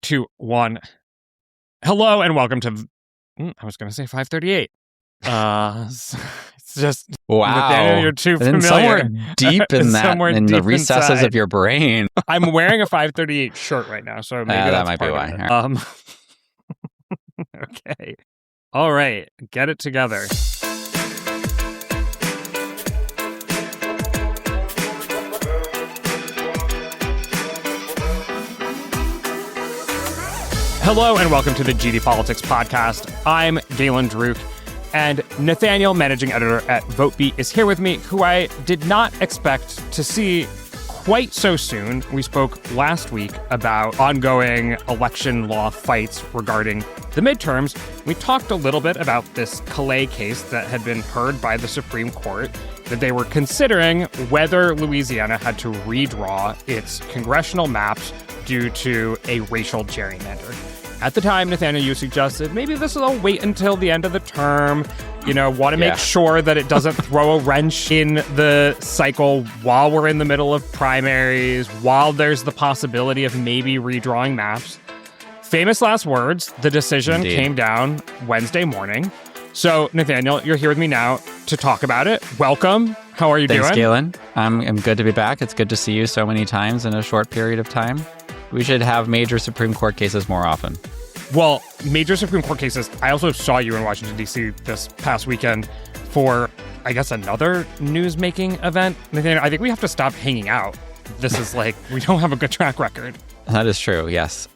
2, 1. Hello and welcome to. I was going to say 538. It's just wow. Nathaniel, you're too familiar. Somewhere deep in that, in the recesses inside of your brain. I'm wearing a 538 shirt right now, so maybe that that's might be why. Okay. All right. Get it together. Hello and welcome to the GD Politics Podcast. I'm Galen Druk, and Nathaniel, managing editor at VoteBeat, is here with me, who I did not expect to see quite so soon. We spoke last week about ongoing election law fights regarding the midterms. We talked a little bit about this Callais case that had been heard by the Supreme Court, that they were considering whether Louisiana had to redraw its congressional maps due to a racial gerrymander. At the time, Nathaniel, you suggested maybe this will wait until the end of the term, want to make sure that it doesn't throw a wrench in the cycle while we're in the middle of primaries, while there's the possibility of maybe redrawing maps. Famous last words, the decision came down Wednesday morning. So, Nathaniel, you're here with me now to talk about it. Welcome. How are you doing? Thanks, Galen. I'm good to be back. It's good to see you so many times in a short period of time. We should have major Supreme Court cases more often. Well, major Supreme Court cases. I also saw you in Washington, D.C. this past weekend for, I guess, another news-making event. Nathaniel, I think we have to stop hanging out. This is we don't have a good track record. That is true, yes.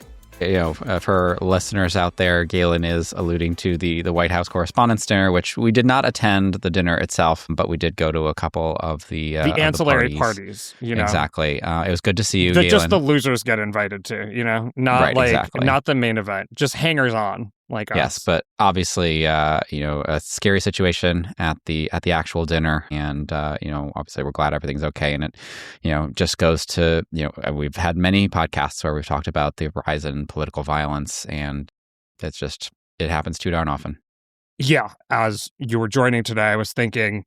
For listeners out there, Galen is alluding to the White House Correspondents' Dinner, which we did not attend the dinner itself, but we did go to a couple of the ancillary parties. Exactly. It was good to see you, Galen. Galen. Just the losers get invited to, not exactly. Not the main event, just hangers on like us. Yes, but obviously, a scary situation at the actual dinner, and obviously we're glad everything's okay. And it, just goes to we've had many podcasts where we've talked about the rise in political violence, and it happens too darn often. Yeah, as you were joining today, I was thinking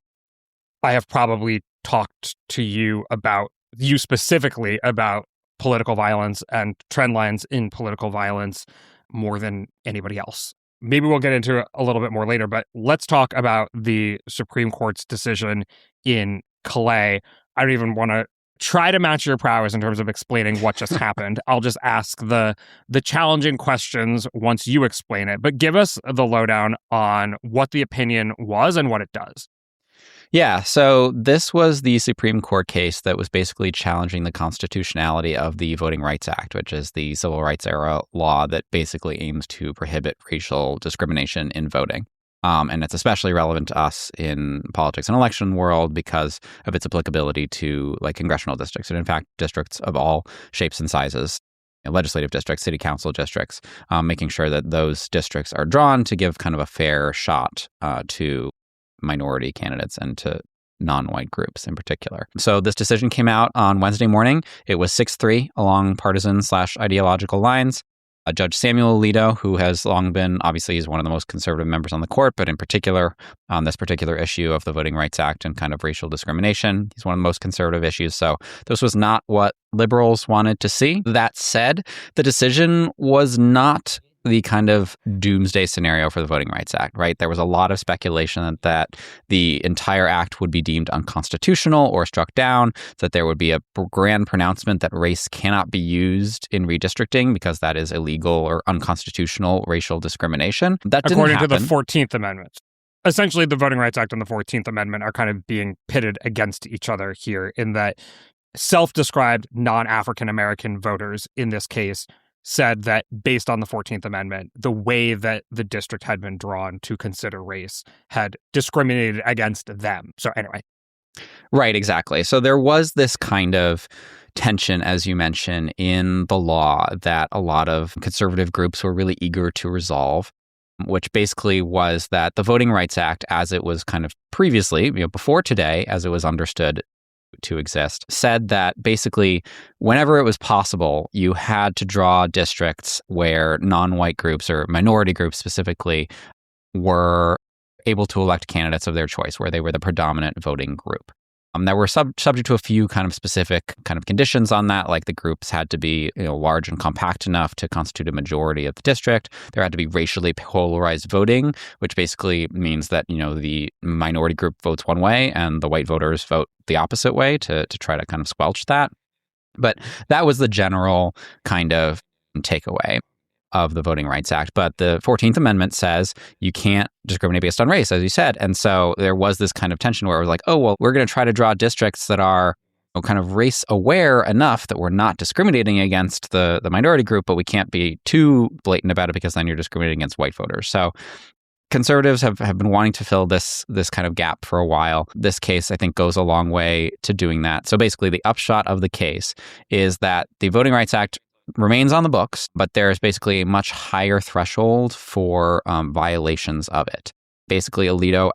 I have probably talked to you specifically about political violence and trend lines in political violence more than anybody else. Maybe we'll get into it a little bit more later, but let's talk about the Supreme Court's decision in Callais. I don't even want to try to match your prowess in terms of explaining what just happened. I'll just ask the challenging questions once you explain it, but give us the lowdown on what the opinion was and what it does. Yeah, so this was the Supreme Court case that was basically challenging the constitutionality of the Voting Rights Act, which is the civil rights era law that basically aims to prohibit racial discrimination in voting. And it's especially relevant to us in politics and election world because of its applicability to congressional districts, and in fact, districts of all shapes and sizes. Legislative districts, city council districts, making sure that those districts are drawn to give kind of a fair shot to minority candidates and to non-white groups in particular. So this decision came out on Wednesday morning. It was 6-3 along partisan/ideological lines. Judge Samuel Alito, who has long been, obviously, he's one of the most conservative members on the court, but in particular, on this particular issue of the Voting Rights Act and kind of racial discrimination, he's one of the most conservative issues. So this was not what liberals wanted to see. That said, the decision was not the kind of doomsday scenario for the Voting Rights Act, right? There was a lot of speculation that the entire act would be deemed unconstitutional or struck down, that there would be a grand pronouncement that race cannot be used in redistricting because that is illegal or unconstitutional racial discrimination. That didn't happen. According to the 14th Amendment. Essentially, the Voting Rights Act and the 14th Amendment are kind of being pitted against each other here in that self-described non-African American voters in this case said that based on the 14th Amendment, the way that the district had been drawn to consider race had discriminated against them. So anyway. Right, exactly. So there was this kind of tension, as you mentioned, in the law that a lot of conservative groups were really eager to resolve, which basically was that the Voting Rights Act, as it was kind of previously, before today, as it was understood to exist, said that basically whenever it was possible, you had to draw districts where non-white groups or minority groups specifically were able to elect candidates of their choice, where they were the predominant voting group. That were subject to a few kind of specific kind of conditions on that, like the groups had to be large and compact enough to constitute a majority of the district. There had to be racially polarized voting, which basically means that the minority group votes one way and the white voters vote the opposite way to try to kind of squelch that. But that was the general kind of takeaway of the Voting Rights Act. But the 14th Amendment says you can't discriminate based on race, as you said. And so there was this kind of tension where it was like, oh, well, we're going to try to draw districts that are kind of race aware enough that we're not discriminating against the minority group, but we can't be too blatant about it because then you're discriminating against white voters. So conservatives have been wanting to fill this kind of gap for a while. This case, I think, goes a long way to doing that. So basically, the upshot of the case is that the Voting Rights Act remains on the books, but there's basically a much higher threshold for violations of it. Basically, Alito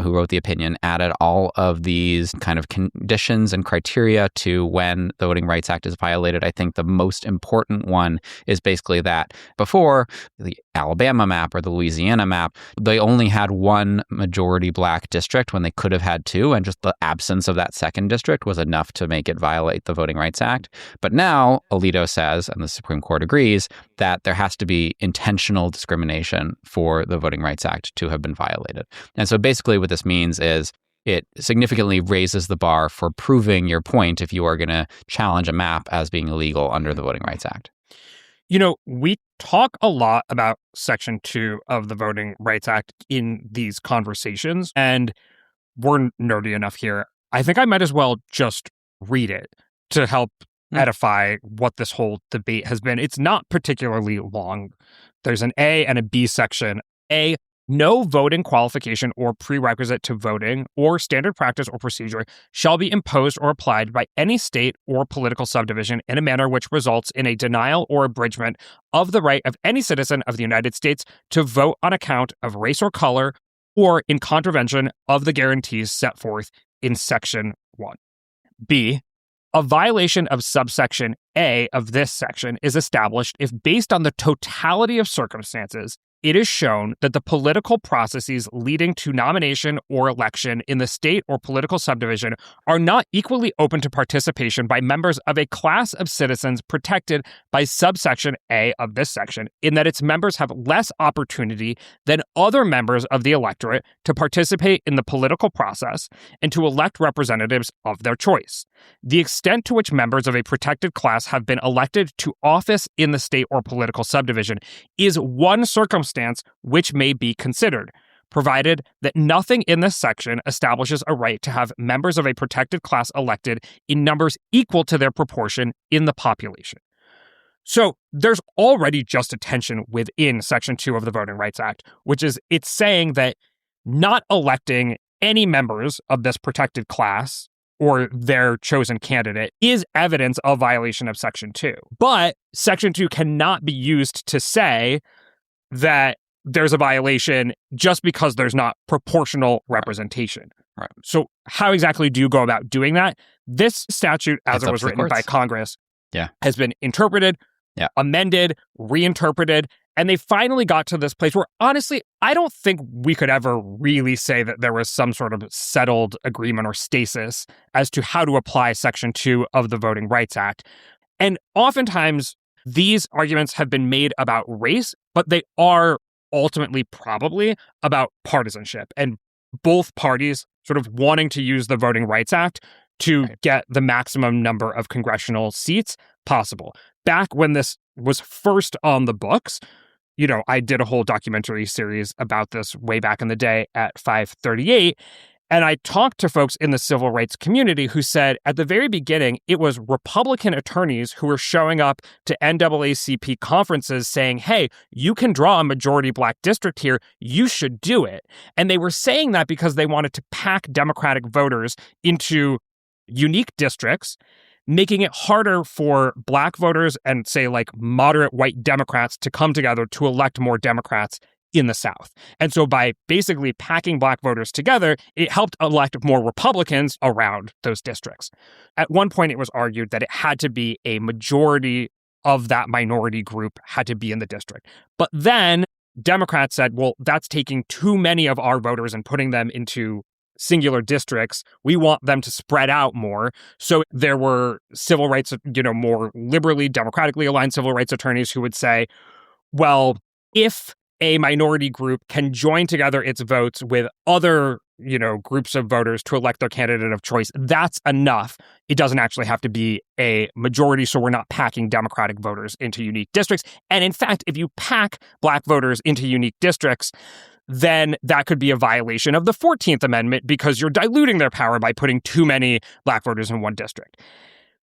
who wrote the opinion, added all of these kind of conditions and criteria to when the Voting Rights Act is violated. I think the most important one is basically that before the Alabama map or the Louisiana map, they only had one majority black district when they could have had two, and just the absence of that second district was enough to make it violate the Voting Rights Act. But now, Alito says, and the Supreme Court agrees, that there has to be intentional discrimination for the Voting Rights Act to have been violated. And so basically what this means is it significantly raises the bar for proving your point if you are going to challenge a map as being illegal under the Voting Rights Act. We talk a lot about Section 2 of the Voting Rights Act in these conversations, and we're nerdy enough here. I think I might as well just read it to help edify what this whole debate has been. It's not particularly long. There's an A and a B section. A, no voting qualification or prerequisite to voting or standard practice or procedure shall be imposed or applied by any state or political subdivision in a manner which results in a denial or abridgment of the right of any citizen of the United States to vote on account of race or color or in contravention of the guarantees set forth in Section 1. B, a violation of subsection A of this section is established if, based on the totality of circumstances, it is shown that the political processes leading to nomination or election in the state or political subdivision are not equally open to participation by members of a class of citizens protected by subsection A of this section, in that its members have less opportunity than other members of the electorate to participate in the political process and to elect representatives of their choice. The extent to which members of a protected class have been elected to office in the state or political subdivision is one circumstance which may be considered, provided that nothing in this section establishes a right to have members of a protected class elected in numbers equal to their proportion in the population. So there's already just a tension within Section 2 of the Voting Rights Act, which is it's saying that not electing any members of this protected class or their chosen candidate is evidence of violation of Section 2. But Section 2 cannot be used to say that there's a violation just because there's not proportional representation. Right. So how exactly do you go about doing that? This statute, as it was written by Congress, has been interpreted, amended, reinterpreted, and they finally got to this place where, honestly, I don't think we could ever really say that there was some sort of settled agreement or stasis as to how to apply Section 2 of the Voting Rights Act. And oftentimes, these arguments have been made about race, but they are ultimately probably about partisanship and both parties sort of wanting to use the Voting Rights Act to get the maximum number of congressional seats possible. Back when this was first on the books, I did a whole documentary series about this way back in the day at 538. And I talked to folks in the civil rights community who said at the very beginning, it was Republican attorneys who were showing up to NAACP conferences saying, hey, you can draw a majority black district here. You should do it. And they were saying that because they wanted to pack Democratic voters into unique districts, making it harder for black voters and, say, like moderate white Democrats to come together to elect more Democrats in the South. And so by basically packing black voters together, it helped elect more Republicans around those districts. At one point, it was argued that it had to be a majority of that minority group had to be in the district. But then Democrats said, well, that's taking too many of our voters and putting them into singular districts. We want them to spread out more. So there were civil rights, more liberally, democratically aligned civil rights attorneys who would say, well, if a minority group can join together its votes with other, groups of voters to elect their candidate of choice, that's enough. It doesn't actually have to be a majority, so we're not packing Democratic voters into unique districts. And in fact, if you pack Black voters into unique districts, then that could be a violation of the 14th Amendment because you're diluting their power by putting too many Black voters in one district.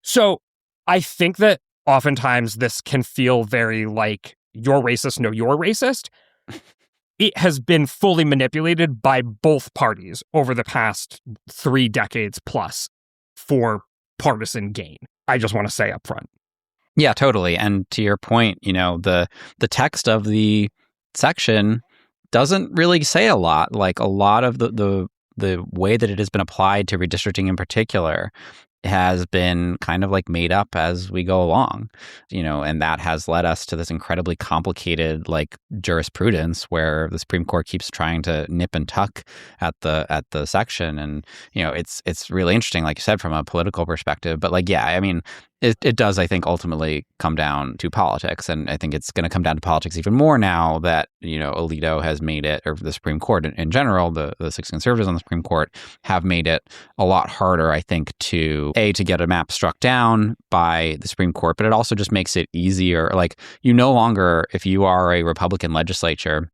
So I think that oftentimes this can feel very like, you're racist, no, you're racist. It has been fully manipulated by both parties over the past 3 decades plus for partisan gain. I just want to say up front. Yeah, totally. And to your point, the text of the section doesn't really say a lot. Like a lot of the way that it has been applied to redistricting in particular has been kind of like made up as we go along, and that has led us to this incredibly complicated like jurisprudence where the Supreme Court keeps trying to nip and tuck at the section. And, it's really interesting, like you said, from a political perspective. But like, yeah, I mean, it does, I think, ultimately come down to politics. And I think it's going to come down to politics even more now that, Alito has made it, or the Supreme Court in general, the 6 conservatives on the Supreme Court have made it a lot harder, I think, to get a map struck down by the Supreme Court. But it also just makes it easier. Like, you no longer, if you are a Republican legislature,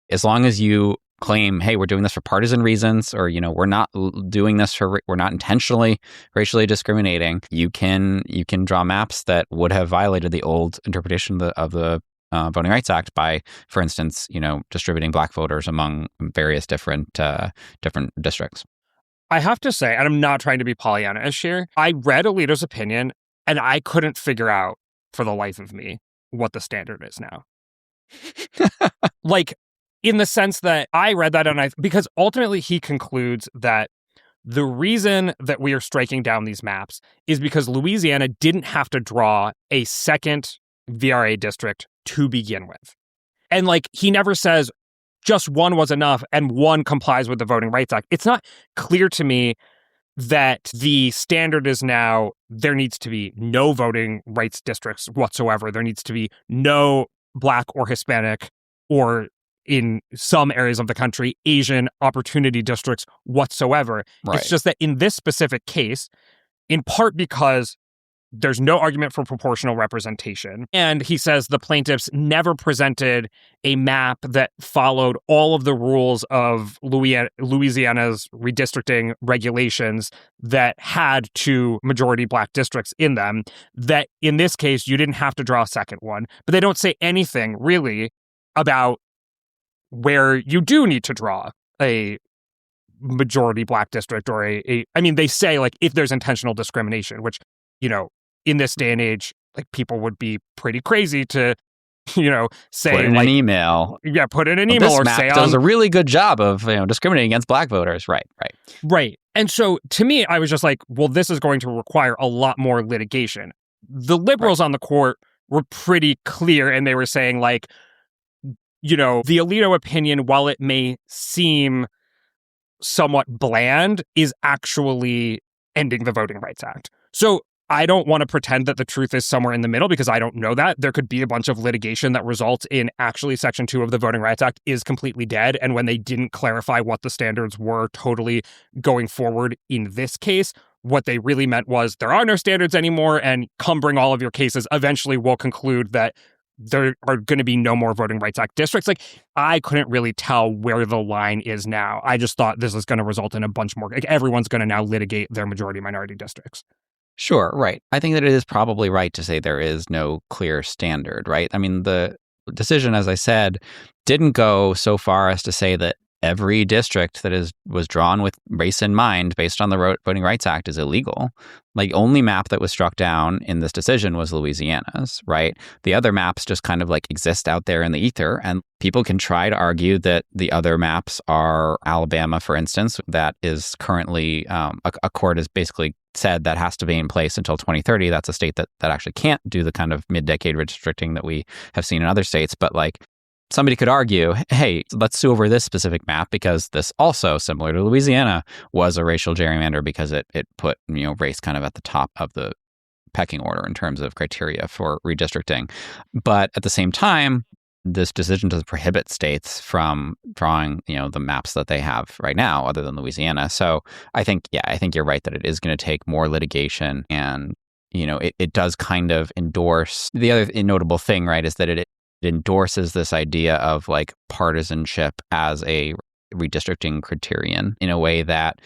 as long as you claim, hey, we're doing this for partisan reasons, or, we're not doing this we're not intentionally racially discriminating, you can draw maps that would have violated the old interpretation of the Voting Rights Act by, for instance, distributing Black voters among various different districts. I have to say, and I'm not trying to be Pollyanna-ish here, I read Alito's opinion and I couldn't figure out for the life of me what the standard is now. Like, in the sense that I read that because ultimately he concludes that the reason that we are striking down these maps is because Louisiana didn't have to draw a second VRA district to begin with. And like, he never says just one was enough and one complies with the Voting Rights Act. It's not clear to me that the standard is now there needs to be no voting rights districts whatsoever. There needs to be no Black or Hispanic, or in some areas of the country, Asian opportunity districts whatsoever. Right. It's just that in this specific case, in part because there's no argument for proportional representation, and he says the plaintiffs never presented a map that followed all of the rules of Louisiana's redistricting regulations that had 2 majority Black districts in them, that in this case, you didn't have to draw a second one. But they don't say anything really about where you do need to draw a majority Black district or I mean, they say like if there's intentional discrimination, which, in this day and age, like people would be pretty crazy to, say put in like, an email. Yeah, put in an email this or map say does a really good job of discriminating against Black voters. Right. And so to me, I was just like, well, this is going to require a lot more litigation. The liberals on the court were pretty clear, and they were saying like, the Alito opinion, while it may seem somewhat bland, is actually ending the Voting Rights Act. So I don't want to pretend that the truth is somewhere in the middle because I don't know that. There could be a bunch of litigation that results in actually Section 2 of the Voting Rights Act is completely dead. And when they didn't clarify what the standards were totally going forward in this case, what they really meant was there are no standards anymore, and come bring all of your cases. Eventually we'll conclude that there are going to be no more Voting Rights Act districts. Like, I couldn't really tell where the line is now. I just thought this is going to result in a bunch more. Like, everyone's going to now litigate their majority minority districts. Sure, right. I think that it is probably right to say there is no clear standard, right? I mean, the decision, as I said, didn't go so far as to say that every district that was drawn with race in mind based on the Voting Rights Act is illegal. Like, only map that was struck down in this decision was Louisiana's, right? The other maps just kind of like exist out there in the ether, and people can try to argue that the other maps are Alabama, for instance, that is currently, a court has basically said that has to be in place until 2030. That's a state that actually can't do the kind of mid-decade redistricting that we have seen in other states. But like, somebody could argue, hey, let's sue over this specific map because this also, similar to Louisiana, was a racial gerrymander because it put race kind of at the top of the pecking order in terms of criteria for redistricting. But at the same time, this decision does prohibit states from drawing, the maps that they have right now, other than Louisiana. So I think you're right that it is going to take more litigation, and it does kind of endorse the other notable thing, right, is that it endorses this idea of like partisanship as a redistricting criterion in a way that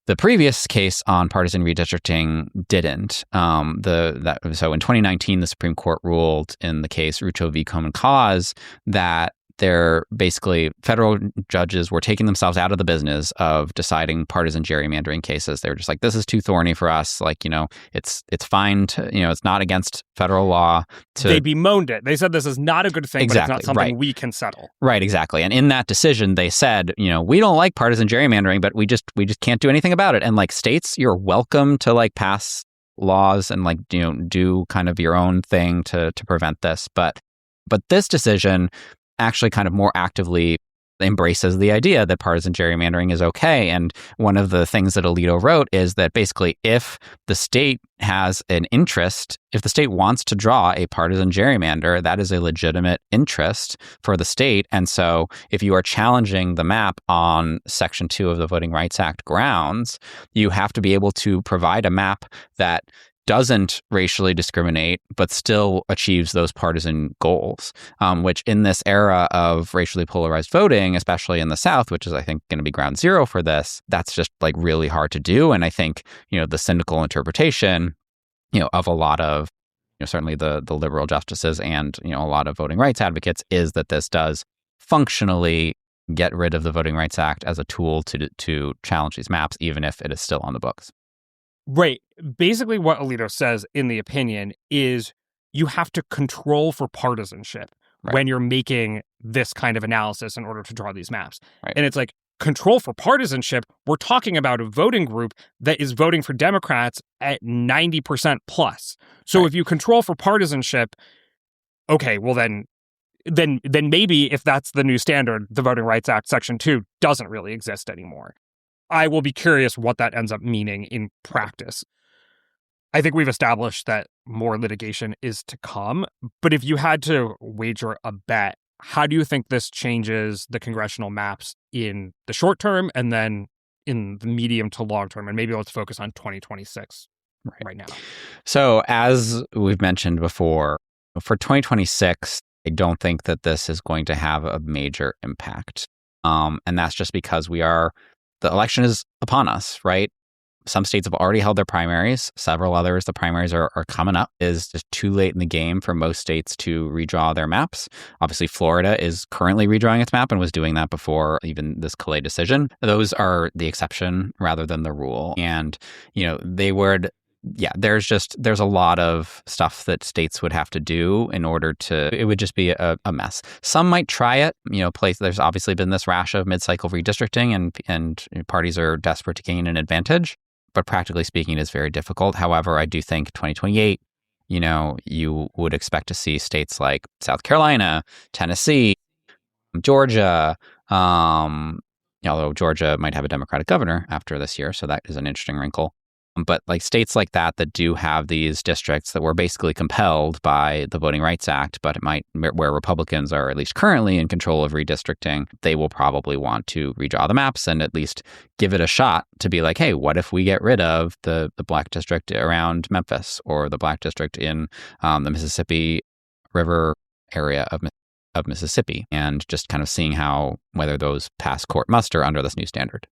the previous case on partisan redistricting didn't. So in 2019, the Supreme Court ruled in the case Rucho v. Callais that they're basically federal judges were taking themselves out of the business of deciding partisan gerrymandering cases. They were just like, this is too thorny for us. Like, it's fine to, it's not against federal law to. They bemoaned it. They said this is not a good thing, exactly, but it's not something right. we can settle. Right, exactly. And in that decision, they said, we don't like partisan gerrymandering, but we just can't do anything about it. And like states, you're welcome to like pass laws and like, do kind of your own thing to prevent this. But this decision actually kind of more actively embraces the idea that partisan gerrymandering is okay. And one of the things that Alito wrote is that basically if the state has an interest, if the state wants to draw a partisan gerrymander, that is a legitimate interest for the state. And so if you are challenging the map on Section 2 of the Voting Rights Act grounds, you have to be able to provide a map that doesn't racially discriminate, but still achieves those partisan goals, which in this era of racially polarized voting, especially in the South, which is, I think, going to be ground zero for this, that's just like really hard to do. And I think, the cynical interpretation, of a lot of, certainly the liberal justices and, a lot of voting rights advocates is that this does functionally get rid of the Voting Rights Act as a tool to challenge these maps, even if it is still on the books. Right. Basically, what Alito says in the opinion is you have to control for partisanship when you're making this kind of analysis in order to draw these maps. Right. And it's like, control for partisanship, we're talking about a voting group that is voting for Democrats at 90% plus. So if you control for partisanship, okay, well then maybe if that's the new standard, the Voting Rights Act Section 2 doesn't really exist anymore. I will be curious what that ends up meaning in practice. I think we've established that more litigation is to come, but if you had to wager a bet, how do you think this changes the congressional maps in the short term and then in the medium to long term? And maybe let's focus on 2026 right now. So as we've mentioned before, for 2026, I don't think that this is going to have a major impact. And that's just because the election is upon us, right? Some states have already held their primaries. Several others, the primaries are coming up. It's just too late in the game for most states to redraw their maps. Obviously, Florida is currently redrawing its map and was doing that before even this Callais decision. Those are the exception rather than the rule. And, there's a lot of stuff that states would have to do in order to, it would just be a mess. Some might try it, there's obviously been this rash of mid-cycle redistricting and parties are desperate to gain an advantage, but practically speaking, it is very difficult. However, I do think 2028, you would expect to see states like South Carolina, Tennessee, Georgia, although Georgia might have a Democratic governor after this year, so that is an interesting wrinkle. But like states like that do have these districts that were basically compelled by the Voting Rights Act, but where Republicans are at least currently in control of redistricting, they will probably want to redraw the maps and at least give it a shot to be like, hey, what if we get rid of the black district around Memphis or the black district in the Mississippi River area of Mississippi, and just kind of seeing whether those pass court muster under this new standard.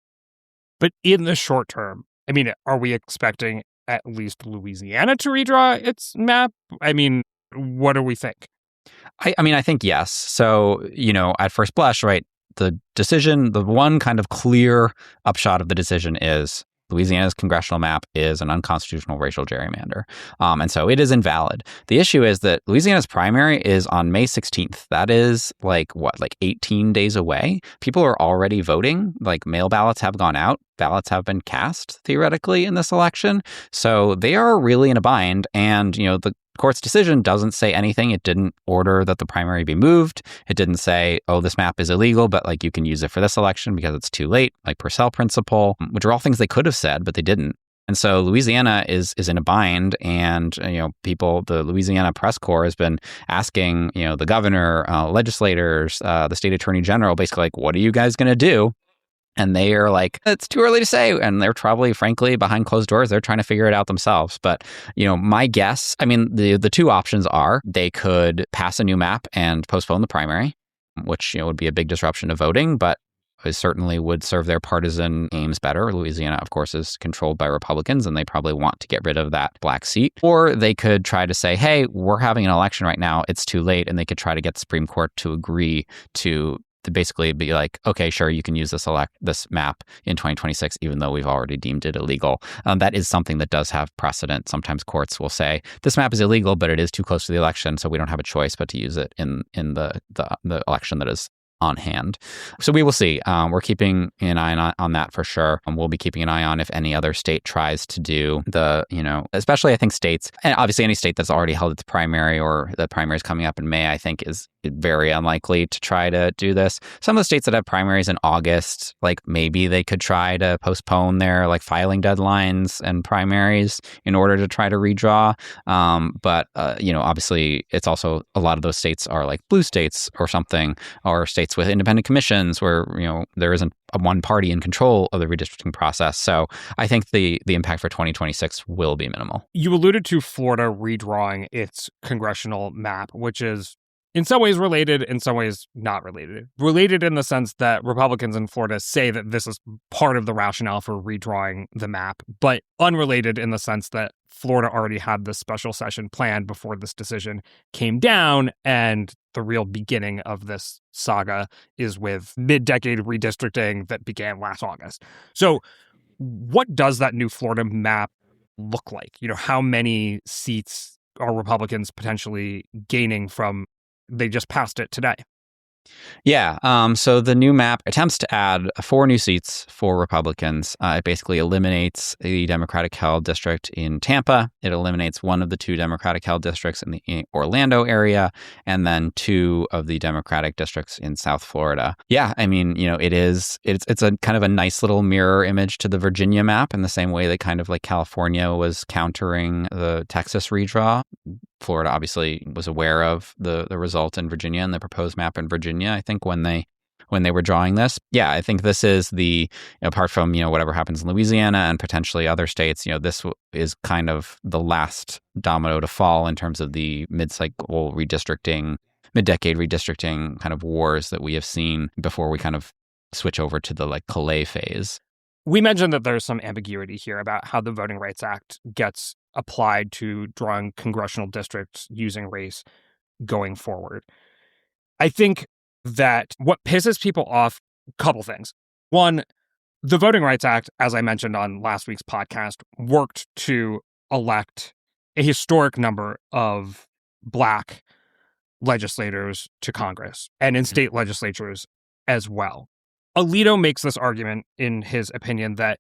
But in the short term, I mean, are we expecting at least Louisiana to redraw its map? I mean, what do we think? I think yes. So, at first blush, right, the decision, the one kind of clear upshot of the decision is Louisiana's congressional map is an unconstitutional racial gerrymander. And so it is invalid. The issue is that Louisiana's primary is on May 16th. That is like 18 days away. People are already voting. Like mail ballots have gone out. Ballots have been cast theoretically in this election. So they are really in a bind. And, court's decision doesn't say anything. It didn't order that the primary be moved. It didn't say, oh, this map is illegal, but like you can use it for this election because it's too late, like Purcell principle, which are all things they could have said, but they didn't. And so Louisiana is in a bind, and the Louisiana press corps has been asking the governor, legislators, the state attorney general, basically like, what are you guys going to do? And they are like, it's too early to say. And they're probably, frankly, behind closed doors, they're trying to figure it out themselves. But, my guess, the two options are they could pass a new map and postpone the primary, which, would be a big disruption to voting, but it certainly would serve their partisan aims better. Louisiana, of course, is controlled by Republicans, and they probably want to get rid of that black seat. Or they could try to say, hey, we're having an election right now. It's too late. And they could try to get the Supreme Court to agree to basically be like, okay, sure, you can use this map in 2026, even though we've already deemed it illegal. That is something that does have precedent. Sometimes courts will say, this map is illegal, but it is too close to the election, so we don't have a choice but to use it in the election that is on hand. So we will see. We're keeping an eye on that for sure. We'll be keeping an eye on if any other state tries to do especially I think states, and obviously any state that's already held its primary or the primary is coming up in May, I think is very unlikely to try to do this. Some of the states that have primaries in August, like maybe they could try to postpone their like filing deadlines and primaries in order to try to redraw. But obviously it's also a lot of those states are like blue states or something, or states with independent commissions where, there isn't one party in control of the redistricting process. So I think the impact for 2026 will be minimal. You alluded to Florida redrawing its congressional map, which is in some ways related, in some ways not related. Related in the sense that Republicans in Florida say that this is part of the rationale for redrawing the map, but unrelated in the sense that Florida already had this special session planned before this decision came down, and the real beginning of this saga is with mid-decade redistricting that began last August. So what does that new Florida map look like? How many seats are Republicans potentially gaining from they just passed it today? Yeah. So the new map attempts to add 4 new seats for Republicans. It basically eliminates the Democratic-held district in Tampa. It eliminates one of the 2 Democratic-held districts in the Orlando area, and then 2 of the Democratic districts in South Florida. Yeah, it's a kind of a nice little mirror image to the Virginia map in the same way that kind of like California was countering the Texas redraw. Florida obviously was aware of the result in Virginia and the proposed map in Virginia, I think, when they were drawing this. Yeah, I think this is apart from, whatever happens in Louisiana and potentially other states, this is kind of the last domino to fall in terms of the mid-cycle redistricting, mid-decade redistricting kind of wars that we have seen before we kind of switch over to the like Callais phase. We mentioned that there's some ambiguity here about how the Voting Rights Act gets applied to drawing congressional districts using race going forward. I think that what pisses people off, a couple things. One, the Voting Rights Act, as I mentioned on last week's podcast, worked to elect a historic number of Black legislators to Congress and in state legislatures as well. Alito makes this argument in his opinion that,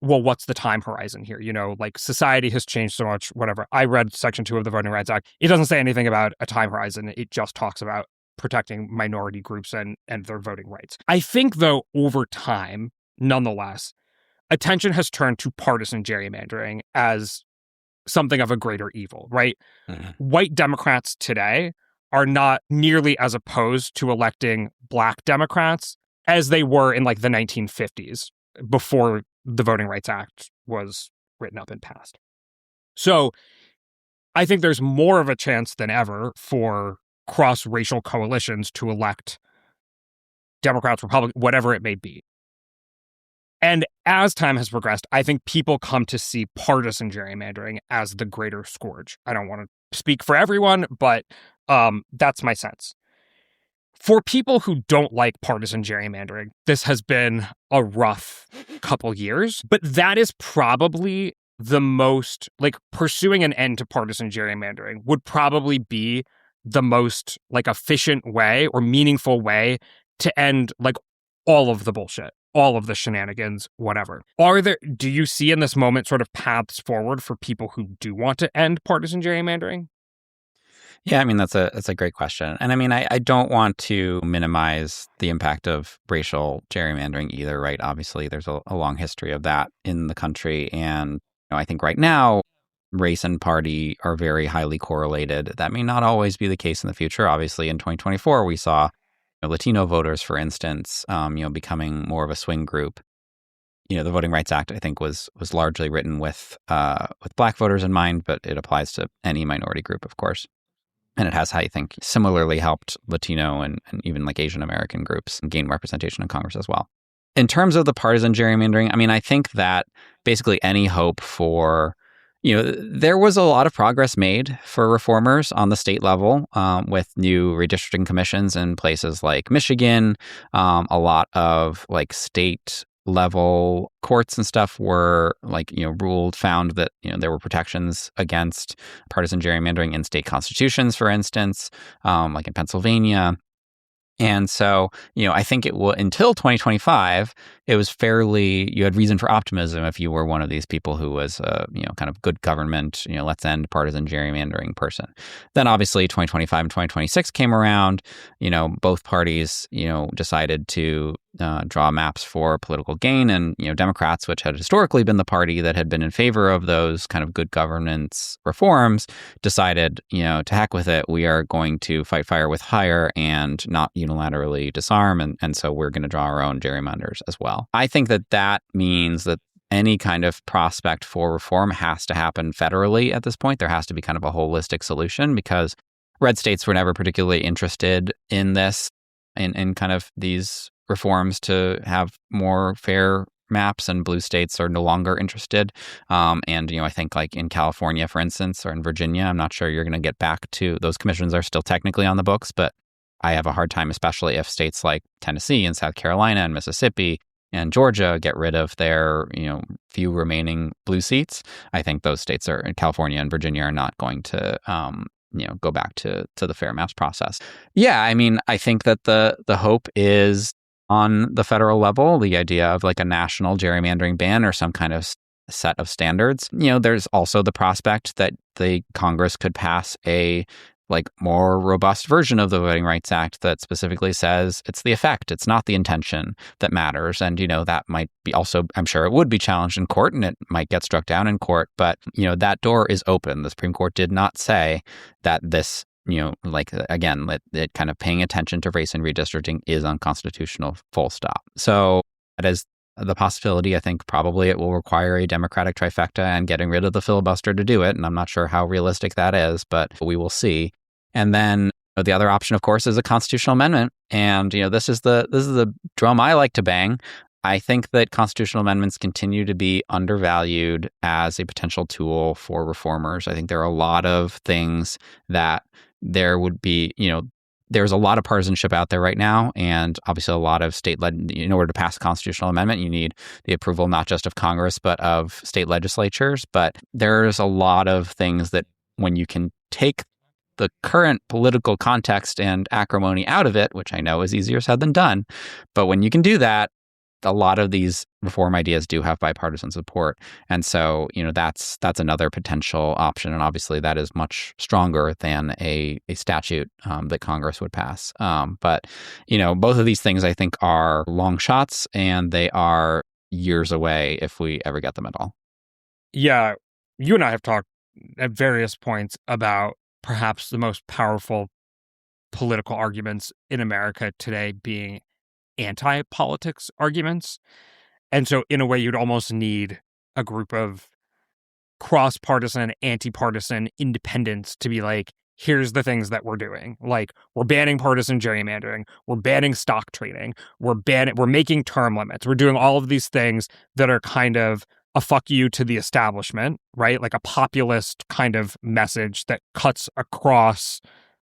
well, what's the time horizon here? Like society has changed so much, whatever. I read Section 2 of the Voting Rights Act. It doesn't say anything about a time horizon. It just talks about protecting minority groups and their voting rights. I think, though, over time, nonetheless, attention has turned to partisan gerrymandering as something of a greater evil, right? Mm-hmm. White Democrats today are not nearly as opposed to electing Black Democrats as they were in like the 1950s before the Voting Rights Act was written up and passed. So I think there's more of a chance than ever for cross-racial coalitions to elect Democrats, Republicans, whatever it may be. And as time has progressed, I think people come to see partisan gerrymandering as the greater scourge. I don't want to speak for everyone, but that's my sense. For people who don't like partisan gerrymandering, this has been a rough couple years, but that is probably the most, like, pursuing an end to partisan gerrymandering would probably be the most, like, efficient way or meaningful way to end, like, all of the bullshit, all of the shenanigans, whatever. Do you see in this moment sort of paths forward for people who do want to end partisan gerrymandering? Yeah, I mean, that's a great question. And I mean, I don't want to minimize the impact of racial gerrymandering either, right? Obviously, there's a long history of that in the country. And I think right now, race and party are very highly correlated. That may not always be the case in the future. Obviously, in 2024, we saw Latino voters, for instance, becoming more of a swing group. The Voting Rights Act, I think, was largely written with Black voters in mind, but it applies to any minority group, of course. And it has, I think, similarly helped Latino and even like Asian American groups gain representation in Congress as well. In terms of the partisan gerrymandering, I mean, I think that basically any hope for, there was a lot of progress made for reformers on the state level with new redistricting commissions in places like Michigan. A lot of like state level courts and stuff were found that there were protections against partisan gerrymandering in state constitutions, for instance, like in Pennsylvania. And so, I think it will, until 2025, it was you had reason for optimism if you were one of these people who was, kind of good government, let's end partisan gerrymandering person. Then obviously 2025 and 2026 came around, both parties, decided to draw maps for political gain. And, Democrats, which had historically been the party that had been in favor of those kind of good governance reforms, decided, to heck with it. We are going to fight fire with hire and not unilaterally disarm. And so we're going to draw our own gerrymanders as well. I think that means that any kind of prospect for reform has to happen federally at this point. There has to be kind of a holistic solution because red states were never particularly interested in this, in kind of these reforms to have more fair maps, and blue states are no longer interested. And, I think like in California, for instance, or in Virginia, I'm not sure you're going to get back to those commissions are still technically on the books, but I have a hard time, especially if states like Tennessee and South Carolina and Mississippi and Georgia get rid of their, few remaining blue seats. I think those states are, California and Virginia, are not going to, go back to the fair maps process. Yeah, I mean, I think that the hope is on the federal level, the idea of like a national gerrymandering ban or some kind of set of standards. There's also the prospect that the Congress could pass a like more robust version of the Voting Rights Act that specifically says it's the effect, it's not the intention that matters. And, that might be also, I'm sure it would be challenged in court and it might get struck down in court. But, that door is open. The Supreme Court did not say that this, again, it kind of paying attention to race and redistricting is unconstitutional, full stop. So that is the possibility. I think probably it will require a Democratic trifecta and getting rid of the filibuster to do it. And I'm not sure how realistic that is, but we will see. And then the other option, of course, is a constitutional amendment. And, this is the drum I like to bang. I think that constitutional amendments continue to be undervalued as a potential tool for reformers. I think there are a lot of things that there would be, there's a lot of partisanship out there right now, and obviously a lot of in order to pass a constitutional amendment, you need the approval not just of Congress, but of state legislatures. But there's a lot of things that when you can take the current political context and acrimony out of it, which I know is easier said than done, but when you can do that, a lot of these reform ideas do have bipartisan support. And so, that's another potential option. And obviously that is much stronger than a statute that Congress would pass. But, both of these things I think are long shots, and they are years away if we ever get them at all. Yeah. You and I have talked at various points about perhaps the most powerful political arguments in America today being anti-politics arguments. And so in a way, you'd almost need a group of cross-partisan, anti-partisan independents to be like, here's the things that we're doing. Like, we're banning partisan gerrymandering, we're banning stock trading, we're making term limits, we're doing all of these things that are kind of a fuck you to the establishment, right? Like a populist kind of message that cuts across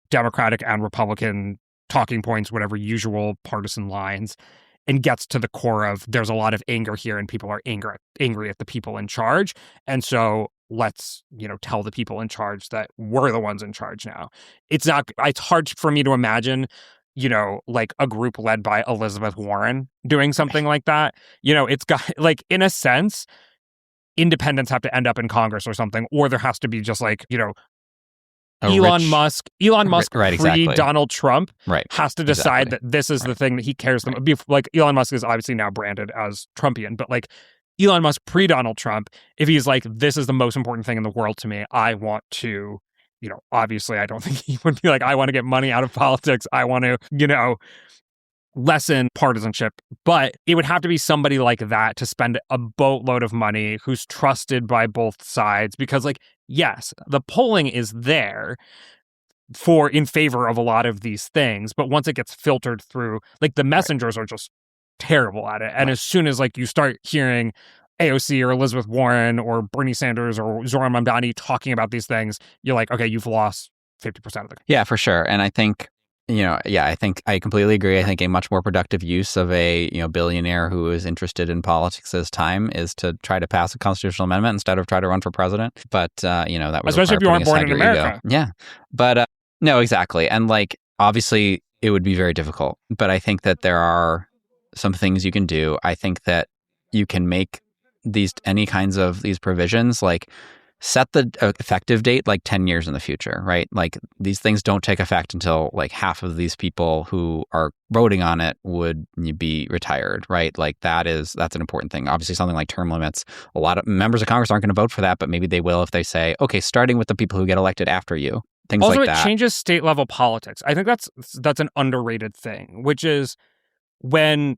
Democratic and Republican talking points, whatever usual partisan lines, and gets to the core of there's a lot of anger here and people are angry at the people in charge. And so let's, tell the people in charge that we're the ones in charge now. It's hard for me to imagine, like a group led by Elizabeth Warren doing something like that. It's got, like, in a sense, independents have to end up in Congress or something, or there has to be just like, Elon Musk right, exactly. pre-Donald Trump right, has to decide that this is the thing that he cares the most. Like, Elon Musk is obviously now branded as Trumpian, but like Elon Musk pre-Donald Trump, if he's like, this is the most important thing in the world to me, I want to, obviously I don't think he would be like, I want to get money out of politics. I want to, lessen partisanship, but it would have to be somebody like that to spend a boatload of money who's trusted by both sides, because like, yes, the polling is there in favor of a lot of these things, but once it gets filtered through, like the messengers are just terrible at it. And as soon as like you start hearing AOC or Elizabeth Warren or Bernie Sanders or Zohran Mamdani talking about these things, you're like, okay, you've lost 50% of the. Yeah, for sure. And I think, I think I completely agree. I think a much more productive use of a, billionaire who is interested in politics as time is to try to pass a constitutional amendment instead of try to run for president. But, that would especially if you weren't born in America. Ego. Yeah. But no, exactly. And like, obviously it would be very difficult, but I think that there are some things you can do. I think that you can make any kinds of these provisions, like set the effective date like 10 years in the future, right? Like these things don't take effect until like half of these people who are voting on it would be retired, right? Like that's an important thing. Obviously something like term limits, a lot of members of Congress aren't going to vote for that, but maybe they will if they say, okay, starting with the people who get elected after you, things also, like that. Also, it changes state level politics. I think that's an underrated thing, which is when,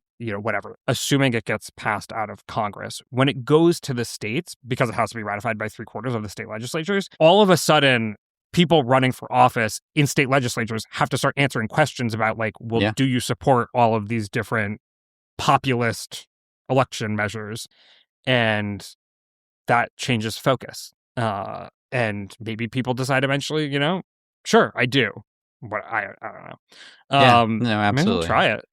assuming it gets passed out of Congress, when it goes to the states, because it has to be ratified by 3/4 of the state legislatures, all of a sudden, people running for office in state legislatures have to start answering questions about like, well, do you support all of these different populist election measures? And that changes focus. And maybe people decide eventually, sure, I do. But I don't know. No, absolutely. Maybe we'll try it.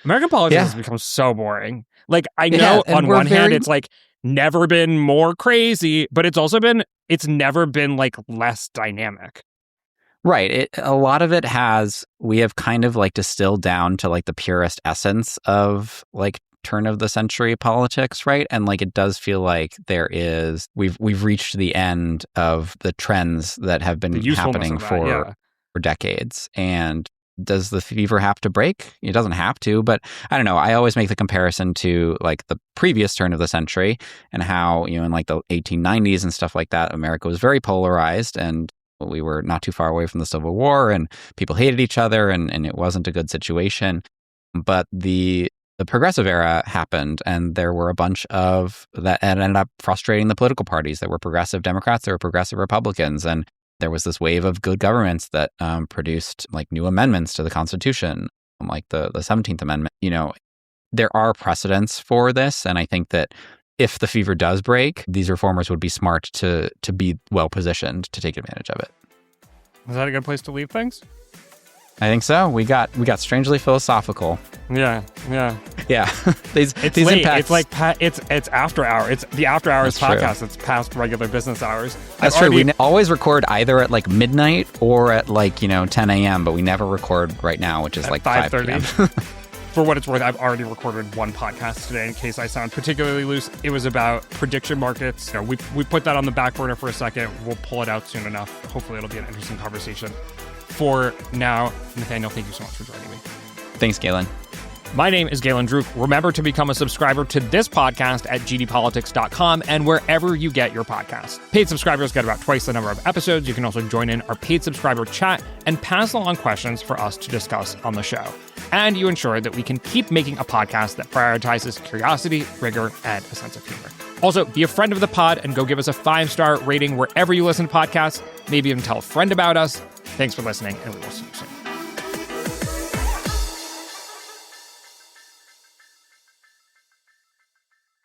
American politics has become so boring. Like, I know on one hand, it's like never been more crazy, but it's never been like less dynamic. Right. A lot of it we have kind of like distilled down to like the purest essence of like turn of the century politics, right? And like it does feel like we've reached the end of the trends that have been happening for decades. And does the fever have to break? It doesn't have to, but I don't know. I always make the comparison to like the previous turn of the century and how, in like the 1890s and stuff like that, America was very polarized and we were not too far away from the Civil War and people hated each other and it wasn't a good situation. But the progressive era happened and there were a bunch of that ended up frustrating the political parties. There were progressive Democrats, there were progressive Republicans, and there was this wave of good governments that produced like new amendments to the Constitution, like the 17th Amendment. There are precedents for this. And I think that if the fever does break, these reformers would be smart to be well positioned to take advantage of it. Is that a good place to leave things? I think so. We got strangely philosophical. Yeah. these late. impacts. It's like it's after hour. It's the after hours That's podcast. True. It's past regular business hours. That's true. We always record either at like midnight or at like 10 a.m. But we never record right now, which is like 5:30 p.m. For what it's worth, I've already recorded one podcast today in case I sound particularly loose. It was about prediction markets. We put that on the back burner for a second. We'll pull it out soon enough. Hopefully it'll be an interesting conversation. For now, Nathaniel, thank you so much for joining me. Thanks, Galen. My name is Galen Druk. Remember to become a subscriber to this podcast at gdpolitics.com and wherever you get your podcasts. Paid subscribers get about twice the number of episodes. You can also join in our paid subscriber chat and pass along questions for us to discuss on the show. And you ensure that we can keep making a podcast that prioritizes curiosity, rigor, and a sense of humor. Also, be a friend of the pod and go give us a 5-star rating wherever you listen to podcasts. Maybe even tell a friend about us. Thanks for listening, and we will see you.